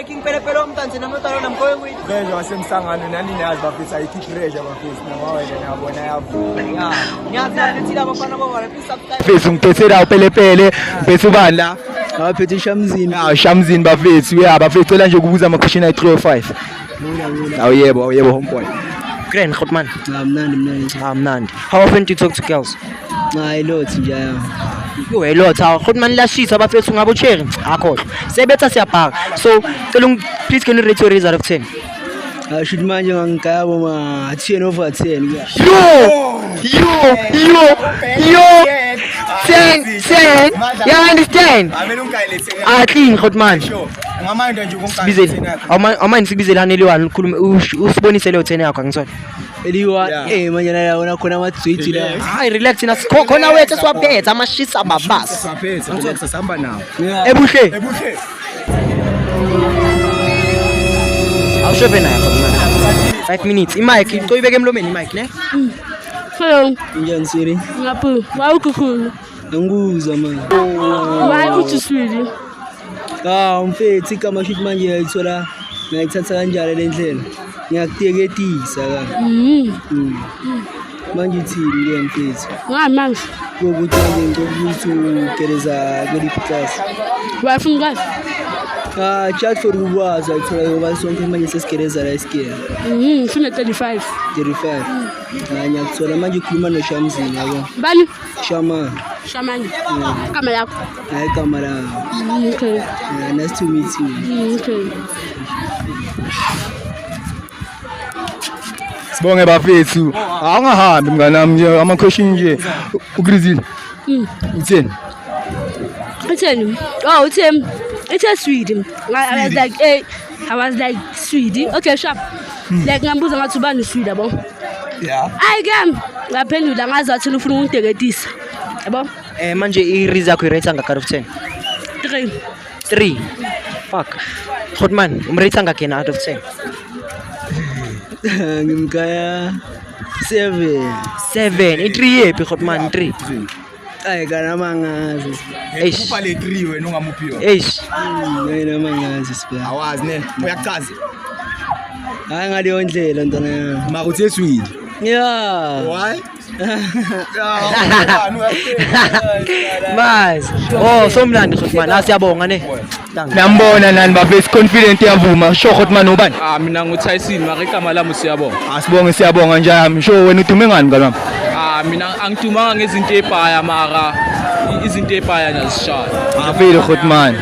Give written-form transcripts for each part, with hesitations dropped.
king pele umtanzi namotalo namkoyo ngwi. Pressure wasemsangano nani nazi bafisa ayithi pressure bafisa nawawena nabona yavuka. Ngiyazi ukuthi laba bafana bobala subscribe. Bafisa ngipethela upelepele bese ubani la? Abaphethe Shamzini. Shamzini bafethu bafethu cela nje ukubuza ama question ayi 305. Awu yebo homeboy. Grand Khotman. Mnandi. How often do you talk to girls? A lot nje. Yo a lot. Khotman lashisa abafethu ngabo cherry. Akhohle. Sebetha siyabhaka. So cela please can you rate your result of 10? Should manje ngangikabo ma 10 over 10. Yo. 10. You understand? At least Khotman. Ngamanda nje Sibizele. Awumani sibizele haneliwana ukhulume usibonise leyo 10 yakho angisona. Eliwa manje naona khona amatswiti la. Hayi relax na khona wethu siwaphethe amashisa babasi. Saphethe sasihamba nawo. Ebuhle. Awushope nayo Khotman. 5 minutes. Imic toyibeke emlomeni imic ne? Hello. Njani siri? Ngapho. Wawukukhulu. Anguzwa manje. Why uthi swidi? Mfethu ikama shoot manje yayithola ngayithatha kanjalo le ndlela. Ngiyakuteketisa ka. Manje uthini ke mfethu? Ngani manje? Ukuthi manje ngikuthi ugereza kuliphi class. Wafuna ngazi? Chat for ukwazi ayithola ngoba sonke manje sesigereza la isikele. Sine 35. 35. Ngiyakuthola manje ukhuluma noShamzini yabo. Bani? Shamani. Kama yakho. Hayi kamera. Okay. Nice to meet you. Okay. Sibonge bafethu. Awungahambi mnganami nje ama question nje. Ugrizile. Utheni? Utheni? Oh, utheni? It's a Sweden. I was like Sweden. Okay, sharp. Like ngambuza ngathi ubani Sweden yabo. Yeah. Ayike ngaphendula ngazathi ufuna ungiteketisa. Yabo? Manje i-risk yakho i-rate ngaka out of 10? 3. Fuck. Khotman, umrate ngakena out of 10? Ngimkaya 7. I-3 yephi Khotman 3? Hayi kana mangazi. Kupha le 3 wena ungamuphiwa. Mina mangazi siphela. Awazi ne, uyachaza. Hayi ngaleyo ndlela ntwana yami. Makuthi eswidi. Yeah. Why? Mas. Somlandi Khotman, asiyabonga ne. Nambona nani bafethu confident yavuma. Sho Khotman ubani? Mina nguTyson mara igama lami siyabonga. Asibonge siyabonga njalo. Sho wena udume ngani ngalami? Mina angidumanga ngezinto ebhaya mara izinto ebhaya ngiyazishaya. Afile Khotman.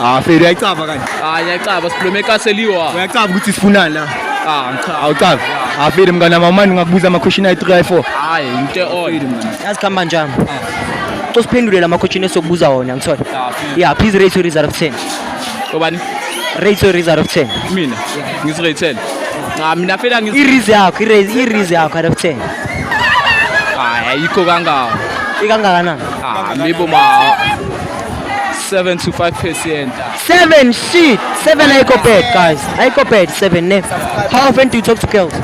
Afile uyacaba kanje. Ngiyacaba sikhulume kaseliwa. Uyacaba ukuthi sifunani la? Cha. Awucaba. Afile mngana mamani ngakubuza ama question ayi 3-4. Hayi into on. Yazikhamba njani? Usiphendule lama question esokubuza wona ngithola. Yeah, please rate your result of 10. Obani? Rate your result of 10. Mina. Ngizirate. Mina phela i-risk yakho out of 10. Ayikho kangaka. Ikangakanani? Maybe ma 7 to 5%. 7 shit. 7 ayikho bad guys. Ayikho bad 7 ne. How often do you talk to girls?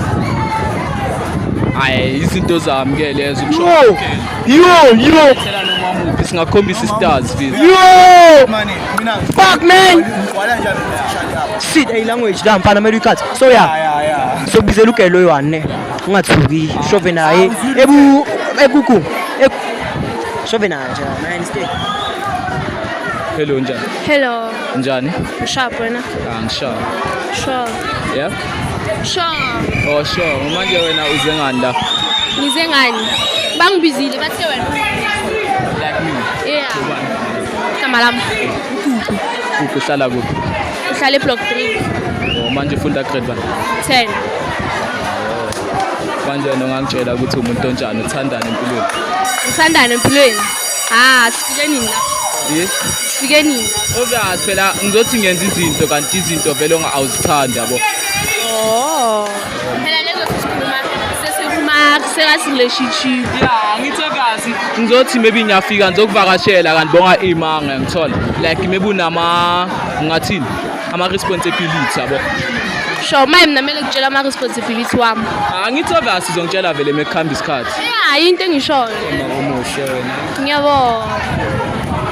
Izinto zami ke lezo Yo. singakhombisa istars visa. Yo. Fuck man. Shit language la mfana melu ikhathi. So yeah. So bizela ugelo yi-1 ne. Ungathuki. Shove naye. Ekuku. Shove naye nje. I understand. Hello njani? Hello. Njani? Sharp wena. Ngisharp. Sure. Yeah? Sure. Oh sure. Manje wena uze ngani la? Ngize ngani? Bangibizile bathe wena. Like me. Yeah. Kama lami. Uhlala kuphi? Uhlala block 3. Manje ufunda grade 1. 10. Manje wena ungangitshela ukuthi umuntu onjani uthandana empilweni. Uthandana empilweni? Sifike nini la? Yes. Sifike nini? Obvious phela ngizothi ngenza izinto kanti izinto vele awuzithandi yabo. Phela lezo sikhuluma sesikhuluma sekasi relationship. Yeah, ngithe kazi. Ngizothi maybe ngiyafika ngizokuvakashela kanti bonga imanga ngithola. Like maybe unama ngathini? Ama responsibility yabo. Sure, manje mina mele ngitshela ama responsibility wami. Ngithe kazi sizongitshela vele mekukhamba isikhathi. Yeah, into engishoyo. Uma omushe wena. Ngiyabona.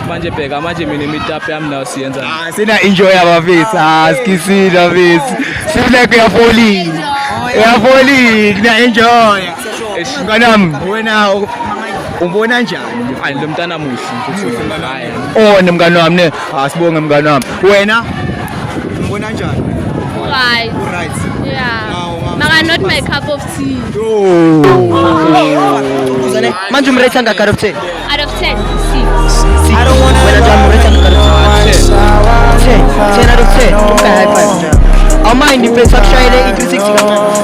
manje bheka manje mina imitape yami nayo siyenza Sina enjoy abafethu. Skisina bafethu. Sina kuyafolile na enjoy. Mnganami wena umbona njani? hayi lo mntana muhle hayi Oh mngani wami ne. Asibonge mngani wami. Wena umbona njani? Right. Right. Yeah. Manga not my cup of tea. Manje umrate anga out of 10. Out of 10, 6. Wena njani umrate anga out of 10? 10 out of 10. Okay, high five. Awumind if bese akushayele i360 kancane.